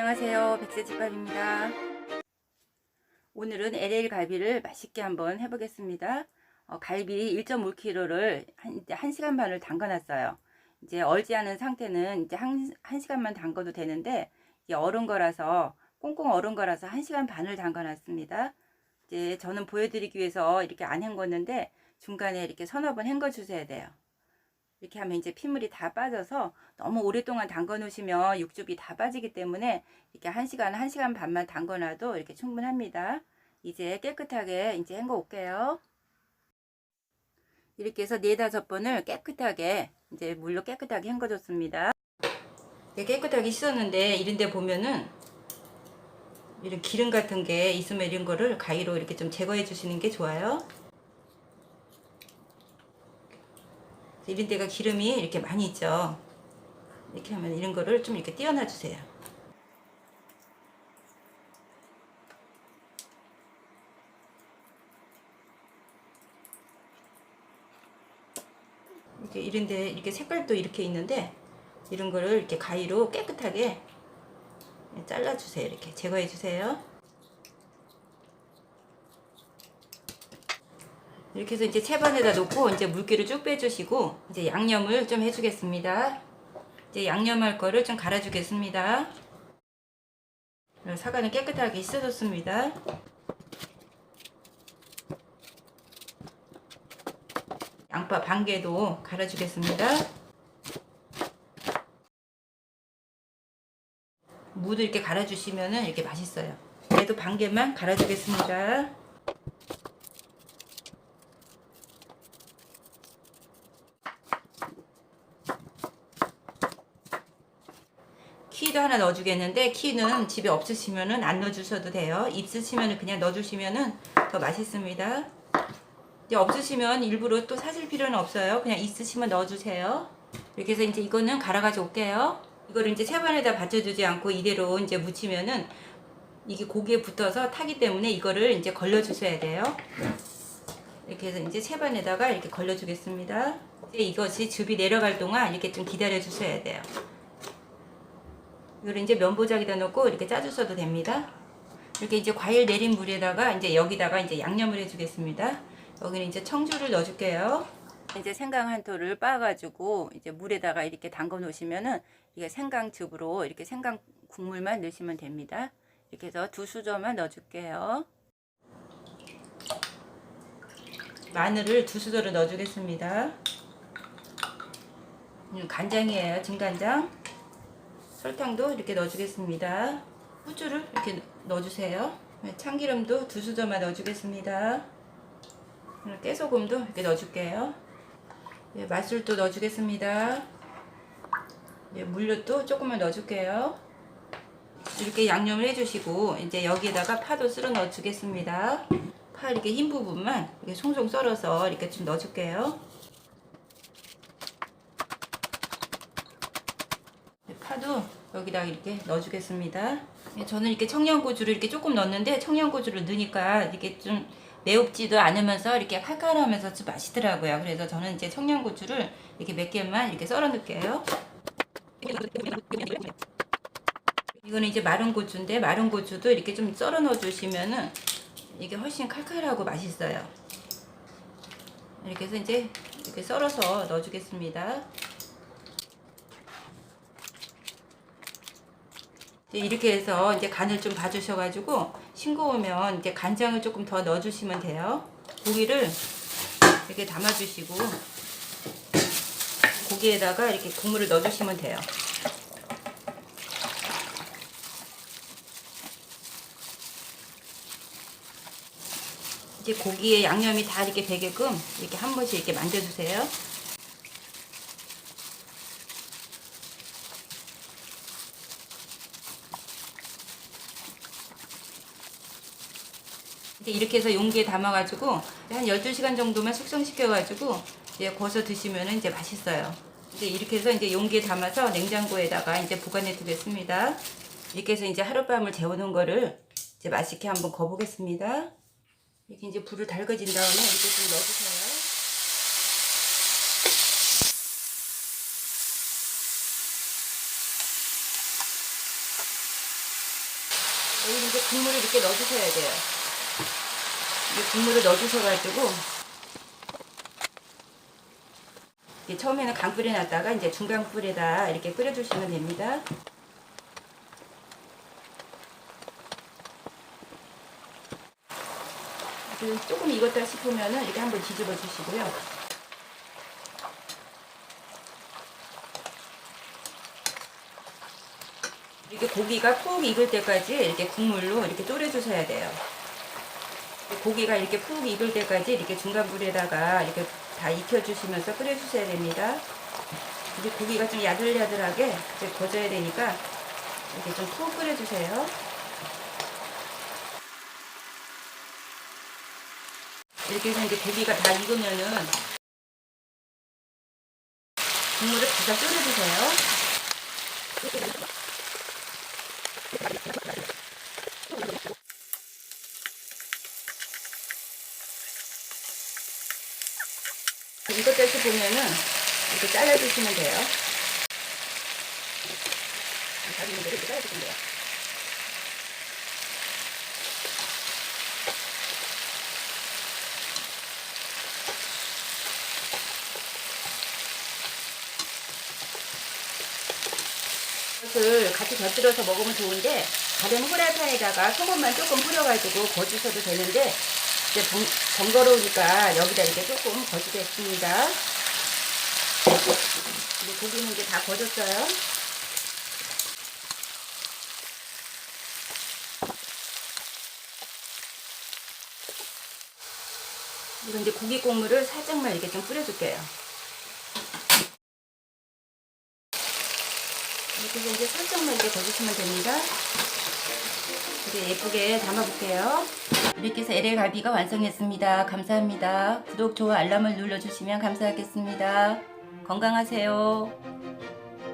안녕하세요. 백세집밥입니다. 오늘은 LA 갈비를 맛있게 한번 해보겠습니다. 갈비 1.5kg를 이제 1시간 반을 담가놨어요. 이제 얼지 않은 상태는 이제 1시간만 담가도 되는데, 이게 얼은 거라서, 꽁꽁 얼은 거라서 1시간 반을 담가놨습니다. 이제 저는 보여드리기 위해서 이렇게 안 헹궜는데, 중간에 이렇게 서너 번 헹궈 주셔야 돼요. 이렇게 하면 이제 핏물이 다 빠져서, 너무 오랫동안 담가 놓으시면 육즙이 다 빠지기 때문에 이렇게 1시간 반만 담가 놔도 이렇게 충분합니다. 이제 깨끗하게 이제 헹궈 올게요. 이렇게 해서 4-5번을 깨끗하게 이제 물로 깨끗하게 헹궈 줬습니다. 깨끗하게 씻었는데, 이런 데 보면은 이런 기름 같은 게 있으면 이런 거를 가위로 이렇게 좀 제거해 주시는 게 좋아요. 이런 데가 기름이 이렇게 많이 있죠. 이렇게 하면 이런 거를 좀 이렇게 띄어놔 주세요. 이렇게 이런데 이렇게 색깔도 이렇게 있는데, 이런 거를 이렇게 가위로 깨끗하게 잘라 주세요. 이렇게 제거해 주세요. 이렇게 해서 이제 채반에다 놓고 이제 물기를 쭉 빼주시고, 이제 양념을 좀 해주겠습니다. 이제 양념할 거를 좀 갈아주겠습니다. 사과는 깨끗하게 씻어줬습니다. 양파 반 개도 갈아주겠습니다. 무도 이렇게 갈아주시면은 이렇게 맛있어요. 얘도 반 개만 갈아주겠습니다. 키도 하나 넣어주겠는데, 키는 집에 없으시면은 안 넣어주셔도 돼요. 있으시면은 그냥 넣어주시면은 더 맛있습니다. 이제 없으시면 일부러 또 사실 필요는 없어요. 그냥 있으시면 넣어주세요. 이렇게 해서 이제 이거는 갈아가지고 올게요. 이거를 이제 채반에다 받쳐주지 않고 이대로 이제 묻히면은 이게 고기에 붙어서 타기 때문에 이거를 이제 걸러주셔야 돼요. 이렇게 해서 이제 채반에다가 이렇게 걸러주겠습니다. 이제 이것이 즙이 내려갈 동안 이렇게 좀 기다려 주셔야 돼요. 이거를 이제 면보자기다 넣고 이렇게 짜주셔도 됩니다. 이렇게 이제 과일 내린 물에다가 이제 여기다가 이제 양념을 해주겠습니다. 여기는 이제 청주를 넣어줄게요. 이제 생강 한 톨을 빻아가지고 이제 물에다가 이렇게 담궈 놓으시면은 이게 생강즙으로 이렇게 생강 국물만 넣으시면 됩니다. 이렇게 해서 2수저만 넣어줄게요. 마늘을 2수저를 넣어주겠습니다. 간장이에요. 진간장. 설탕도 이렇게 넣어주겠습니다. 후추를 이렇게 넣어주세요. 참기름도 2수저만 넣어주겠습니다. 깨소금도 이렇게 넣어줄게요. 맛술도 넣어주겠습니다. 물엿도 조금만 넣어줄게요. 이렇게 양념을 해주시고, 이제 여기에다가 파도 썰어 넣어주겠습니다. 파 이렇게 흰 부분만 이렇게 송송 썰어서 이렇게 좀 넣어줄게요. 파도 여기다가 이렇게 넣어주겠습니다. 저는 이렇게 청양고추를 이렇게 조금 넣었는데, 청양고추를 넣으니까 이게 좀 매웁지도 않으면서 이렇게 칼칼하면서 좀 맛있더라고요. 그래서 저는 이제 청양고추를 이렇게 몇 개만 이렇게 썰어 넣을게요. 이거는 이제 마른 고추인데, 마른 고추도 이렇게 좀 썰어 넣어 주시면은 이게 훨씬 칼칼하고 맛있어요. 이렇게 해서 이제 이렇게 썰어서 넣어 주겠습니다. 이렇게 해서 이제 간을 좀 봐주셔가지고 싱거우면 이제 간장을 조금 더 넣어주시면 돼요. 고기를 이렇게 담아주시고 고기에다가 이렇게 국물을 넣어주시면 돼요. 이제 고기에 양념이 다 이렇게 배게끔 이렇게 한 번씩 이렇게 만져주세요. 이렇게 해서 용기에 담아가지고 한 12시간 정도만 숙성시켜가지고 이제 구워서 드시면 이제 맛있어요. 이제 이렇게 해서 이제 용기에 담아서 냉장고에다가 이제 보관해 두겠습니다. 이렇게 해서 이제 하룻밤을 재워놓은 거를 이제 맛있게 한번 거보겠습니다. 이렇게 이제 불을 달궈진 다음에 이렇게 좀 넣어주세요. 여기 이제 국물을 이렇게 넣어주셔야 돼요. 이 국물을 넣어주셔가지고 처음에는 강불에 놨다가 이제 중강불에다 이렇게 끓여주시면 됩니다. 조금 익었다 싶으면은 이렇게 한번 뒤집어 주시고요. 이렇게 고기가 푹 익을 때까지 이렇게 국물로 이렇게 졸여 주셔야 돼요. 고기가 이렇게 푹 익을 때까지 이렇게 중간불에다가 이렇게 다 익혀 주시면서 끓여 주셔야 됩니다. 이제 고기가 좀 야들야들하게 이제 구워져야 되니까 이렇게 좀 푹 끓여 주세요. 이렇게 해서 이제 고기가 다 익으면은 국물을 바짝 졸여 주세요. 익었다 싶으면은 이렇게 잘라주시면 돼요. 다리는 대로 이렇게 잘라주시면 돼요. 이것을 같이 곁들여서 먹으면 좋은데 다른 후라이팬에다가 소금만 조금 뿌려가지고 구워주셔도 되는데 이제 번거로우니까 여기다 이렇게 조금 구워주겠습니다. 이제 고기는 이제 다 구워졌어요. 그리고 이제 고기 국물을 살짝만 이렇게 좀 뿌려줄게요. 이렇게 해서 이제 살짝만 이렇게 구워주시면 됩니다. 이제 예쁘게 담아볼게요. 이렇게 해서 LA 갈비가 완성했습니다. 감사합니다. 구독, 좋아요, 알람을 눌러주시면 감사하겠습니다. 건강하세요.